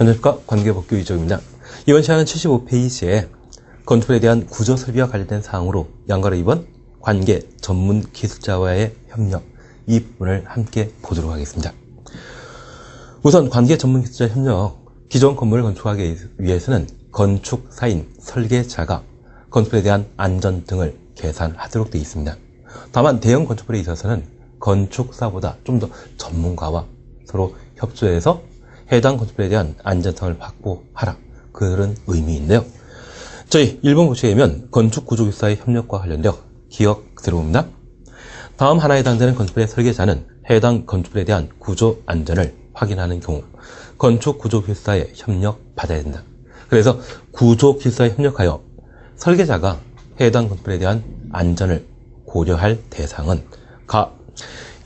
건축과 관계법규 위조입니다. 이번 시간은 75페이지에 건축에 대한 구조 설비와 관련된 사항으로 양가로 2번 관계 전문 기술자와의 협력 이 부분을 함께 보도록 하겠습니다. 우선 관계 전문 기술자 협력, 기존 건물을 건축하기 위해서는 건축사인, 설계자가 건축에 대한 안전 등을 계산하도록 되어 있습니다. 다만 대형 건축물에 있어서는 건축사보다 좀 더 전문가와 서로 협조해서 해당 건축물에 대한 안전성을 확보하라, 그런 의미인데요. 저희 1번 보시게 되면 건축구조기술사의 협력과 관련되어 기억 그대로입니다. 다음 하나에 해당되는 건축물의 설계자는 해당 건축물에 대한 구조 안전을 확인하는 경우 건축구조기술사의 협력 받아야 된다. 그래서 구조기술사에 협력하여 설계자가 해당 건축물에 대한 안전을 고려할 대상은 가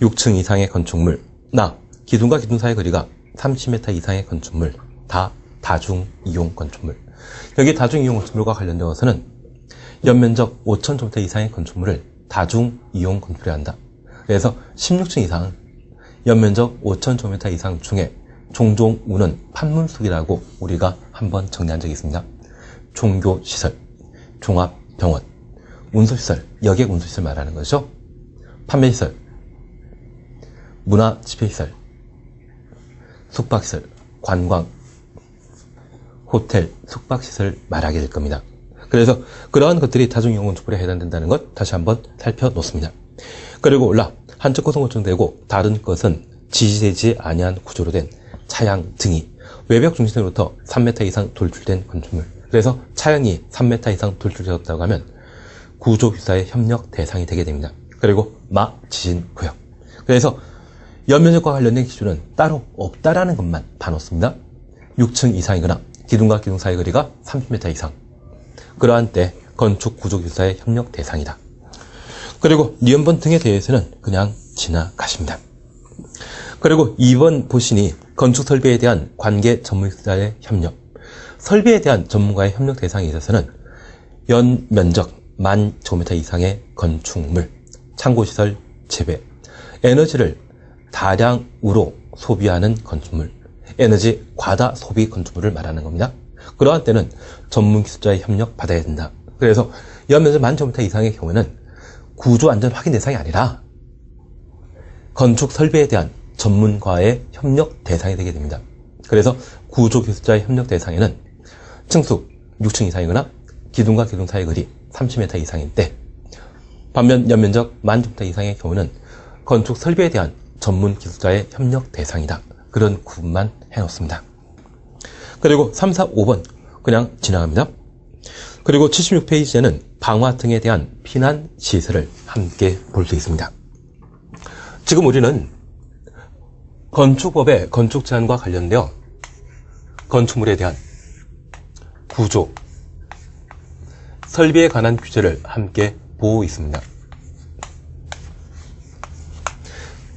6층 이상의 건축물, 나 기둥과 기둥 사이의 거리가 30m 이상의 건축물, 다 다중이용 건축물. 여기 다중이용 건축물과 관련되어서는 연면적 5,000제곱미터 이상의 건축물을 다중이용 건축물에 한다. 그래서 16층 이상, 연면적 5,000제곱미터 이상 중에 종종 우는 판문숙이라고 우리가 한번 정리한 적이 있습니다. 종교시설, 종합병원, 운수시설, 여객 운수시설 말하는 거죠. 판매시설, 문화집회시설, 숙박시설, 관광, 호텔, 숙박시설 말하게 될 겁니다. 그래서 그러한 것들이 다중이용 건축물에 해당된다는 것 다시 한번 살펴놓습니다. 그리고 올라 한쪽 것은 고정되고 다른 것은 지지되지 아니한 구조로 된 차양 등이 외벽 중심으로부터 3m 이상 돌출된 건축물. 그래서 차양이 3m 이상 돌출되었다고 하면 구조기술사의 협력 대상이 되게 됩니다. 그리고 지진구역. 그래서 연면적과 관련된 기준은 따로 없다라는 것만 봐놓습니다. 6층 이상이거나 기둥과 기둥 사이 거리가 30m 이상. 그러한 때 건축구조기술사의 협력 대상이다. 그리고 니은번 등에 대해서는 그냥 지나가십니다. 그리고 2번 보시니 건축설비에 대한 관계 전문기술자의 협력. 설비에 대한 전문가의 협력 대상에 있어서는 연면적 10,000제곱미터 이상의 건축물, 창고시설, 재배, 에너지를 다량으로 소비하는 건축물, 에너지 과다 소비 건축물을 말하는 겁니다. 그러한 때는 전문기술자의 협력 받아야 된다. 그래서 연면적 10,000제곱미터 이상의 경우에는 구조안전 확인 대상이 아니라 건축설비에 대한 전문가의 협력 대상이 되게 됩니다. 그래서 구조기술자의 협력 대상에는 층수 6층 이상이거나 기둥과 기둥 사이 거리 30m 이상인 때, 반면 연면적 10,000제곱미터 이상의 경우는 건축설비에 대한 전문기술자의 협력 대상이다. 그런 구분만 해놓습니다. 그리고 3, 4, 5번 그냥 지나갑니다. 그리고 76페이지에는 방화 등에 대한 피난 시설을 함께 볼 수 있습니다. 지금 우리는 건축법의 건축 제한과 관련되어 건축물에 대한 구조, 설비에 관한 규제를 함께 보고 있습니다.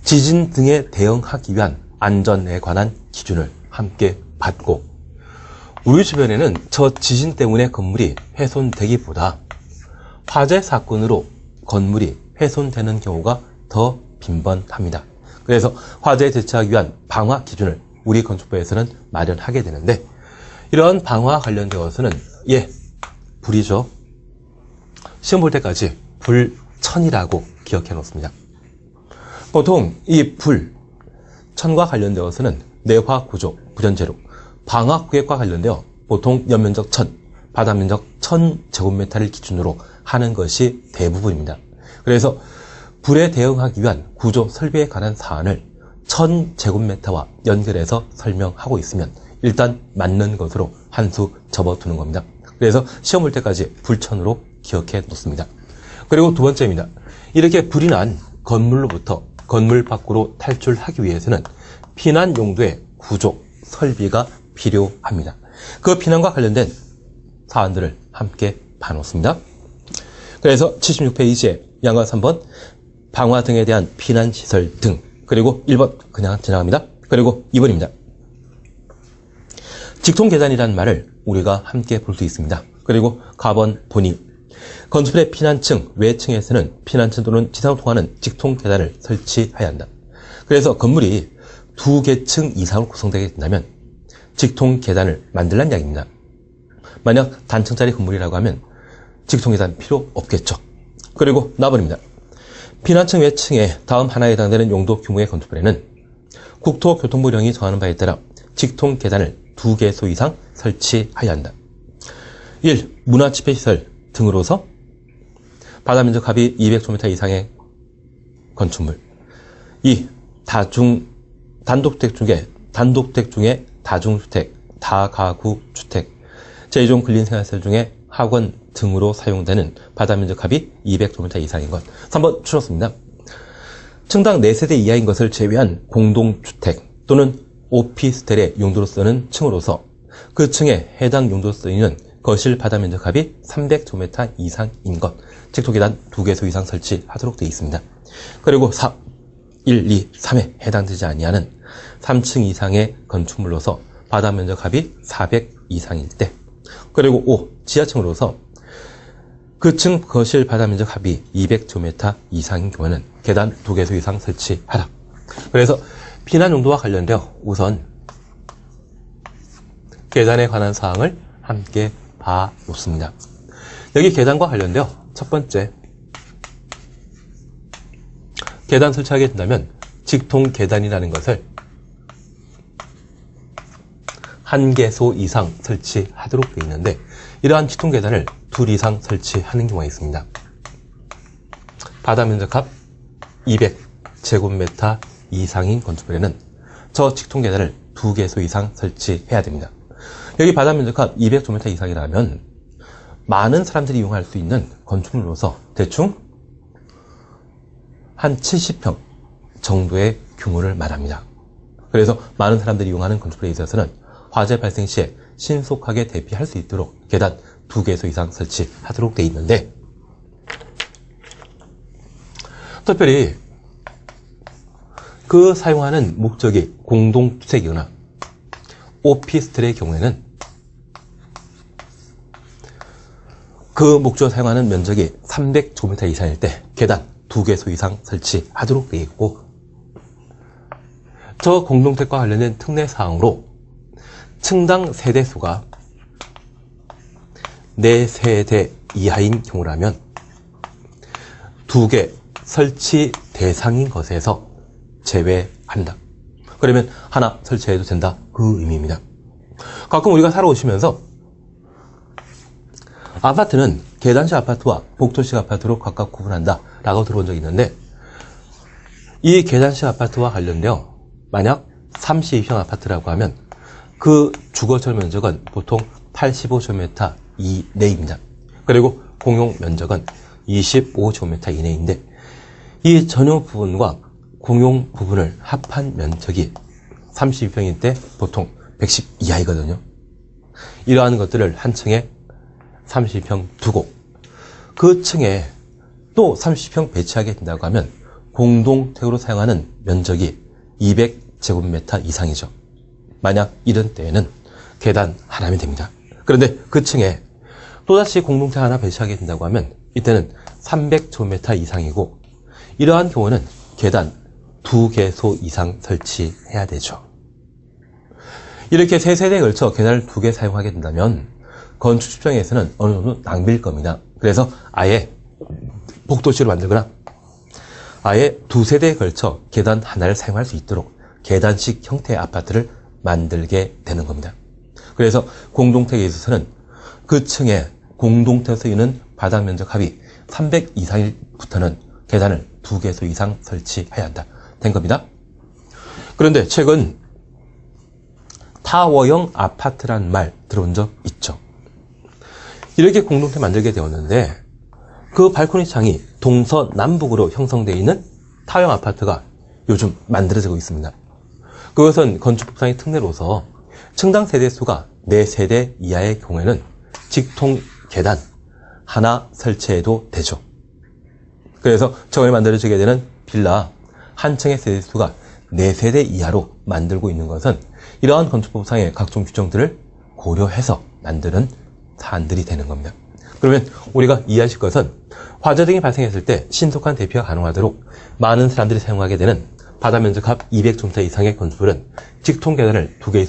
지진 등에 대응하기 위한 안전에 관한 기준을 함께 받고, 우리 주변에는 저 지진 때문에 건물이 훼손되기보다 화재 사건으로 건물이 훼손되는 경우가 더 빈번합니다. 그래서 화재에 대처하기 위한 방화 기준을 우리 건축부에서는 마련하게 되는데, 이러한 방화와 관련되어서는 불이죠. 시험 볼 때까지 불천이라고 기억해 놓습니다. 보통 이 천과 관련되어서는 내화 구조, 불연재로, 방화 구획과 관련되어 보통 연면적 1000, 바닥면적 1000제곱미터를 기준으로 하는 것이 대부분입니다. 그래서 불에 대응하기 위한 구조 설비에 관한 사안을 1000제곱미터와 연결해서 설명하고 있으면 일단 맞는 것으로 한 수 접어두는 겁니다. 그래서 시험 볼 때까지 불천으로 기억해 놓습니다. 그리고 두 번째입니다. 이렇게 불이 난 건물로부터 건물 밖으로 탈출하기 위해서는 피난 용도의 구조, 설비가 필요합니다. 그 피난과 관련된 사안들을 함께 봐놓습니다. 그래서 76페이지에 양과 3번 방화 등에 대한 피난시설 등, 그리고 1번 그냥 지나갑니다. 그리고 2번입니다. 직통계단이라는 말을 우리가 함께 볼 수 있습니다. 그리고 가번 보니 건축물의 피난층, 외층에서는 피난층 또는 지상을 통하는 직통계단을 설치해야 한다. 그래서 건물이 2개 층 이상으로 구성되게 된다면 직통 계단을 만들란 이야기입니다. 만약 단층짜리 건물이라고 하면 직통 계단 필요 없겠죠. 그리고 나버립니다. 피난층 외층에 다음 하나에 해당되는 용도 규모의 건축물에는 국토교통부령이 정하는 바에 따라 직통 계단을 2개소 이상 설치하여야 한다. 1. 문화집회시설 등으로서 바다면적 합이 200제곱미터 이상의 건축물. 2. 단독주택 중에 다중주택, 다가구주택, 제2종 근린생활시설 중에 학원 등으로 사용되는 바다면적 합이 200제곱미터 이상인 것. 3번 추렸습니다. 층당 4세대 이하인 것을 제외한 공동주택 또는 오피스텔의 용도로 쓰는 층으로서 그 층에 해당 용도로 쓰이는 거실 바다면적 합이 300제곱미터 이상인 것. 직통계단 2개소 이상 설치하도록 되어 있습니다. 그리고 4. 1, 2, 3에 해당되지 아니하는 3층 이상의 건축물로서 바다면적 합이 400 이상일 때, 그리고 5. 지하층으로서 그 층 거실 바다면적 합이 200제곱미터 이상인 경우에는 계단 2개소 이상 설치하라. 그래서 피난 용도와 관련되어 우선 계단에 관한 사항을 함께 봐놓습니다. 여기 계단과 관련되어 첫 번째, 계단 설치하게 된다면 직통 계단이라는 것을 1개소 이상 설치하도록 되어 있는데, 이러한 직통 계단을 2 이상 설치하는 경우가 있습니다. 바다면적 합 200제곱미터 이상인 건축물에는 저 직통 계단을 2개소 이상 설치해야 됩니다. 여기 바다면적 합 200제곱미터 이상이라면 많은 사람들이 이용할 수 있는 건축물로서 대충 한 70평 정도의 규모를 말합니다. 그래서 많은 사람들이 이용하는 건축물에 있어서는 화재 발생 시에 신속하게 대피할 수 있도록 계단 2개소 이상 설치하도록 되어 있는데, 특별히 그 사용하는 목적이 공동주택이거나 오피스텔의 경우에는 그 목적으로 사용하는 면적이 300제곱미터 이상일 때 계단 2개소 이상 설치하도록 되어 있고, 저 공동주택과 관련된 특례사항으로 층당 세대수가 4세대 이하인 경우라면 2개 설치 대상인 것에서 제외한다. 그러면 하나 설치해도 된다, 그 의미입니다. 가끔 우리가 살아오시면서 아파트는 계단식 아파트와 복도식 아파트로 각각 구분한다 라고 들어본 적이 있는데, 이 계단식 아파트와 관련되어 만약 32평 아파트라고 하면 그 주거철 면적은 보통 85제곱미터 이내입니다. 그리고 공용 면적은 25제곱미터 이내인데, 이 전용 부분과 공용 부분을 합한 면적이 32평일 때 보통 110 이하이거든요. 이러한 것들을 한 층에 30평 두고 그 층에 또 30평 배치하게 된다고 하면 공동택으로 사용하는 면적이 200제곱미터 이상이죠. 만약 이런 때에는 계단 하나면 됩니다. 그런데 그 층에 또다시 공동택 하나 배치하게 된다고 하면 이때는 300제곱미터 이상이고, 이러한 경우는 계단 2개소 이상 설치해야 되죠. 이렇게 3세대에 걸쳐 계단을 2개 사용하게 된다면 건축 입장에서는 어느 정도 낭비일 겁니다. 그래서 아예 복도식으로 만들거나 아예 2세대에 걸쳐 계단 하나를 사용할 수 있도록 계단식 형태의 아파트를 만들게 되는 겁니다. 그래서 공동택에 있어서는 그 층에 공동택에 쓰이는 바닥 면적 합이 300 이상일부터는 계단을 2개소 이상 설치해야 한다 된 겁니다. 그런데 최근 타워형 아파트란 말 들어본 적 있죠? 이렇게 공동택 만들게 되었는데 그 발코니 창이 동서남북으로 형성되어 있는 타워형 아파트가 요즘 만들어지고 있습니다. 그것은 건축법상의 특례로서 층당 세대수가 4세대 이하의 경우에는 직통 계단 하나 설치해도 되죠. 그래서 저번에 만들어지게 되는 빌라 한 층의 세대수가 4세대 이하로 만들고 있는 것은 이러한 건축법상의 각종 규정들을 고려해서 만드는 사안들이 되는 겁니다. 그러면 우리가 이해하실 것은 화재 등이 발생했을 때 신속한 대피가 가능하도록 많은 사람들이 사용하게 되는 바다 면적 합 200제곱미터 이상의 건축물은 직통 계단을 2개